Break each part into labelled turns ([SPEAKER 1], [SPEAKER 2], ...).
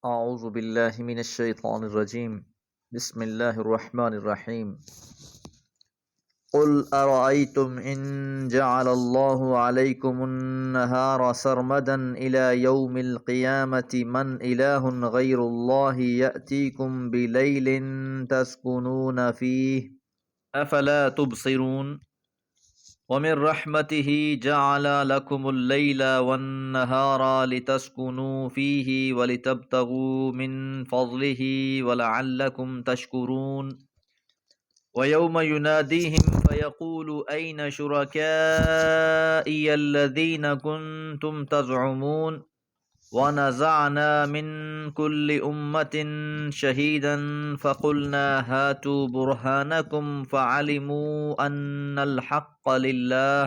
[SPEAKER 1] اعوذ باللہ من الشیطان الرجیم بسم اللہ الرحمن الرحیم قل ارأيتم ان جعل الله عليكم النهار سرمدا الى يوم القيامة من اله غير الله يأتيكم بليل تسكنون فيه افلا تبصرون ومن رحمته جعل لكم الليل والنهار لتسكنوا فيه ولتبتغوا من فضله ولعلكم تشكرون ويوم يناديهم فيقول أين شركائي الذين كنتم تزعمون ونزعنا من كل أمة شهيدا فقلنا هاتوا برهانكم فعلموا أن الحق لله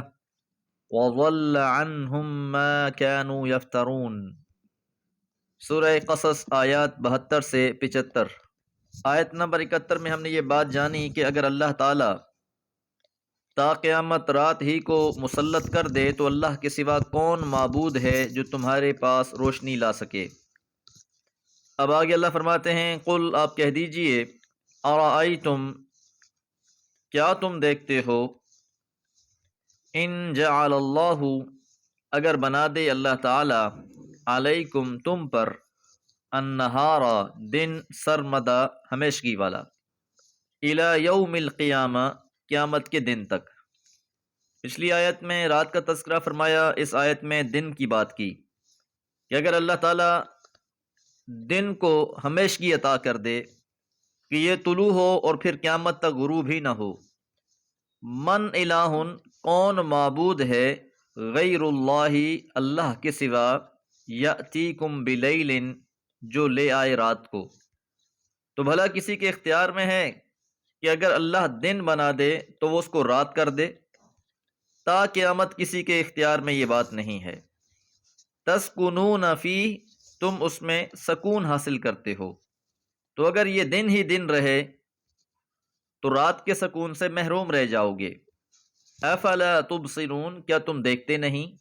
[SPEAKER 1] وضل عنهم ما كانوا يفترون۔ سورہ قصص آیات 72 سے 75۔ آیت نمبر 71 میں ہم نے یہ بات جانی کہ اگر اللہ تعالیٰ تا قیامت رات ہی کو مسلط کر دے تو اللہ کے سوا کون معبود ہے جو تمہارے پاس روشنی لا سکے۔ اب آگے اللہ فرماتے ہیں قل آپ کہہ دیجئے ارائیتم کیا تم دیکھتے ہو ان جعل اللہ اگر بنا دے اللہ تعالی علیکم تم پر النہار دن سرمدا ہمیشگی والا الی یوم القیامہ قیامت کے دن تک۔ پچھلی آیت میں رات کا تذکرہ فرمایا، اس آیت میں دن کی بات کی کہ اگر اللہ تعالیٰ دن کو ہمیشگی عطا کر دے کہ یہ طلوع ہو اور پھر قیامت تک غروب ہی نہ ہو، من الہ کون معبود ہے غیر اللہ اللہ کے سوا یأتیکم بلیل جو لے آئے رات کو، تو بھلا کسی کے اختیار میں ہے کہ اگر اللہ دن بنا دے تو وہ اس کو رات کر دے؟ تا قیامت کسی کے اختیار میں یہ بات نہیں ہے۔ تسکنون فیہ تم اس میں سکون حاصل کرتے ہو، تو اگر یہ دن ہی دن رہے تو رات کے سکون سے محروم رہ جاؤ گے۔ افلا تبصرون کیا تم دیکھتے نہیں؟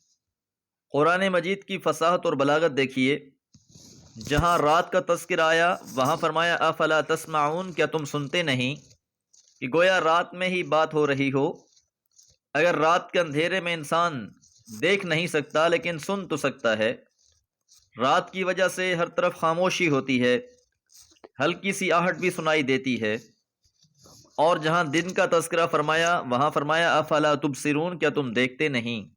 [SPEAKER 1] قرآن مجید کی فصاحت اور بلاغت دیکھیے، جہاں رات کا تذکر آیا وہاں فرمایا افلا تسمعون کیا تم سنتے نہیں، کہ گویا رات میں ہی بات ہو رہی ہو۔ اگر رات کے اندھیرے میں انسان دیکھ نہیں سکتا لیکن سن تو سکتا ہے، رات کی وجہ سے ہر طرف خاموشی ہوتی ہے، ہلکی سی آہٹ بھی سنائی دیتی ہے، اور جہاں دن کا تذکرہ فرمایا وہاں فرمایا افلا تبصرون کیا تم دیکھتے نہیں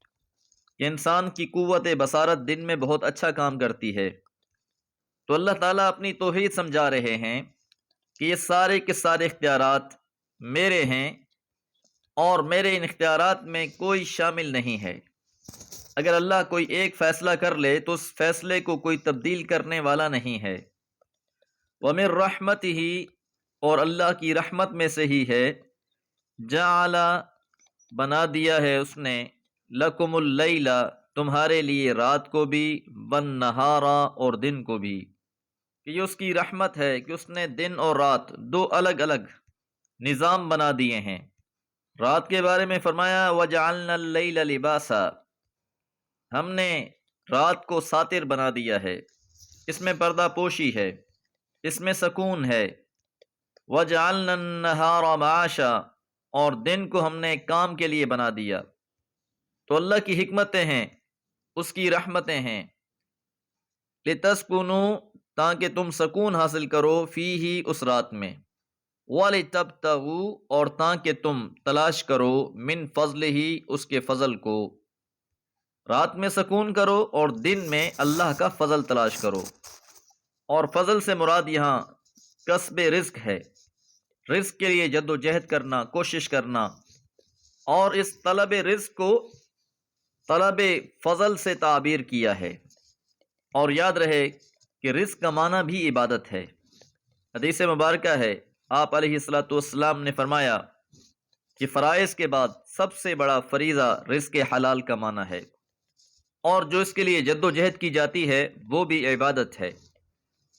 [SPEAKER 1] کہ انسان کی قوت بصارت دن میں بہت اچھا کام کرتی ہے۔ تو اللہ تعالیٰ اپنی توحید سمجھا رہے ہیں کہ یہ سارے کے سارے اختیارات میرے ہیں اور میرے ان اختیارات میں کوئی شامل نہیں ہے۔ اگر اللہ کوئی ایک فیصلہ کر لے تو اس فیصلے کو کوئی تبدیل کرنے والا نہیں ہے۔ وَمِن رَحْمَتِهِ اور اللہ کی رحمت میں سے ہی ہے، جعل بنا دیا ہے اس نے لکم اللیل تمہارے لیے رات کو بھی والنہار اور دن کو بھی، کہ یہ اس کی رحمت ہے کہ اس نے دن اور رات دو الگ الگ نظام بنا دیے ہیں۔ رات کے بارے میں فرمایا وَجَعَلْنَا اللَّيْلَ لِبَاسًا ہم نے رات کو ساتر بنا دیا ہے، اس میں پردہ پوشی ہے، اس میں سکون ہے۔ وَجَعَلْنَا النَّهَارَ مَعَاشًا اور دن کو ہم نے کام کے لیے بنا دیا۔ تو اللہ کی حکمتیں ہیں، اس کی رحمتیں ہیں۔ لِتَسْكُنُوا تاکہ تم سکون حاصل کرو فیہ اس رات میں، وَلِتَبْتَغُوا اور تاکہ تم تلاش کرو من فضلہ اس کے فضل کو۔ رات میں سکون کرو اور دن میں اللہ کا فضل تلاش کرو، اور فضل سے مراد یہاں کسب رزق ہے، رزق کے لیے جد و جہد کرنا، کوشش کرنا، اور اس طلب رزق کو طلب فضل سے تعبیر کیا ہے۔ اور یاد رہے کہ رزق کا معنی بھی عبادت ہے۔ حدیث مبارکہ ہے، آپ علیہ الصلوۃ والسلام نے فرمایا کہ فرائض کے بعد سب سے بڑا فریضہ رزق حلال کا معنی ہے، اور جو اس کے لیے جد و جہد کی جاتی ہے وہ بھی عبادت ہے۔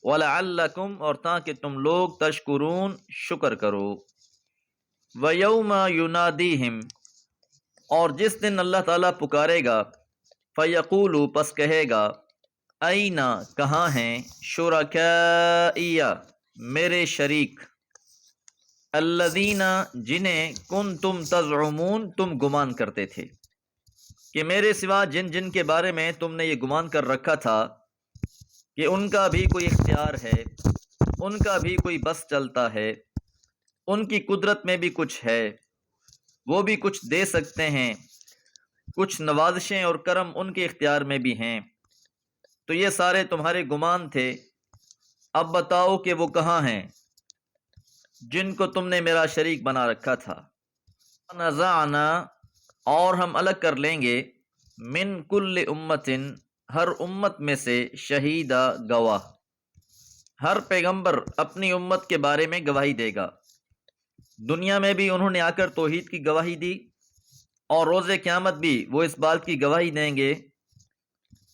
[SPEAKER 1] وَلَعَلَّكُمْ اور تاکہ تم لوگ تشکرون شکر کرو۔ وَيَوْمَ يُنَادِيهِمْ اور جس دن اللہ تعالیٰ پکارے گا، فَيَقُولُ پس کہے گا، اینا کہاں ہیں، شرکائیا میرے شریک، الذین جنہیں کنتم تزعمون تم گمان کرتے تھے، کہ میرے سوا جن جن کے بارے میں تم نے یہ گمان کر رکھا تھا کہ ان کا بھی کوئی اختیار ہے، ان کا بھی کوئی بس چلتا ہے، ان کی قدرت میں بھی کچھ ہے، وہ بھی کچھ دے سکتے ہیں، کچھ نوازشیں اور کرم ان کے اختیار میں بھی ہیں، تو یہ سارے تمہارے گمان تھے۔ اب بتاؤ کہ وہ کہاں ہیں جن کو تم نے میرا شریک بنا رکھا تھا۔ نزعنا اور ہم الگ کر لیں گے، من کل امتن ہر امت میں سے، شہیدہ گواہ، ہر پیغمبر اپنی امت کے بارے میں گواہی دے گا۔ دنیا میں بھی انہوں نے آ کر توحید کی گواہی دی، اور روز قیامت بھی وہ اس بات کی گواہی دیں گے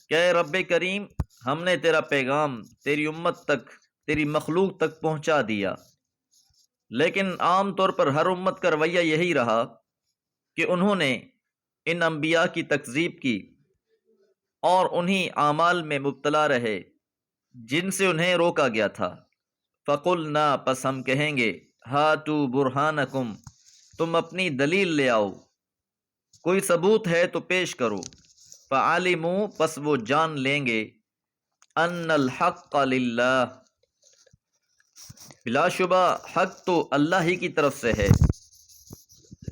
[SPEAKER 1] کہ اے رب کریم، ہم نے تیرا پیغام تیری امت تک، تیری مخلوق تک پہنچا دیا۔ لیکن عام طور پر ہر امت کا رویہ یہی رہا کہ انہوں نے ان انبیاء کی تکذیب کی اور انہی اعمال میں مبتلا رہے جن سے انہیں روکا گیا تھا۔ فَقُلْنَا پس ہم کہیں گے، ہاتوا برہانکم تم اپنی دلیل لے آؤ، کوئی ثبوت ہے تو پیش کرو۔ فَعَلِمُوا پس وہ جان لیں گے، ان الحق للہ بلا شبہ حق تو اللہ ہی کی طرف سے ہے،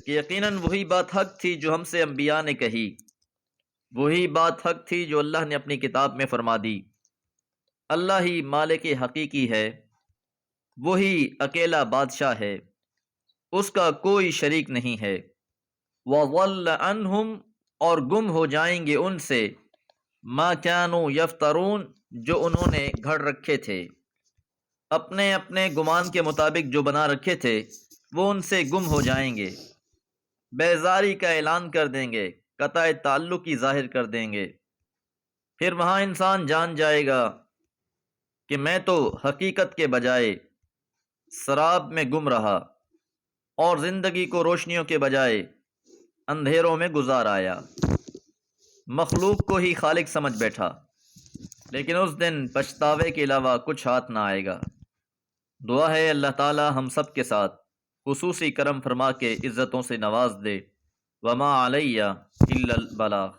[SPEAKER 1] کہ یقیناً وہی بات حق تھی جو ہم سے انبیاء نے کہی، وہی بات حق تھی جو اللہ نے اپنی کتاب میں فرما دی۔ اللہ ہی مالک حقیقی ہے، وہی اکیلا بادشاہ ہے، اس کا کوئی شریک نہیں ہے۔ وَضَلَّ عَنْهُمْ اور گم ہو جائیں گے ان سے، مَا كَانُوا يَفْتَرُونَ جو انہوں نے گھڑ رکھے تھے، اپنے اپنے گمان کے مطابق جو بنا رکھے تھے وہ ان سے گم ہو جائیں گے، بیزاری کا اعلان کر دیں گے، قطع تعلق کی ظاہر کر دیں گے۔ پھر وہاں انسان جان جائے گا کہ میں تو حقیقت کے بجائے سراب میں گم رہا، اور زندگی کو روشنیوں کے بجائے اندھیروں میں گزار آیا، مخلوق کو ہی خالق سمجھ بیٹھا، لیکن اس دن پچھتاوے کے علاوہ کچھ ہاتھ نہ آئے گا۔ دعا ہے اللہ تعالی ہم سب کے ساتھ خصوصی کرم فرما کے عزتوں سے نواز دے۔ وما علیہ الا البلاغ۔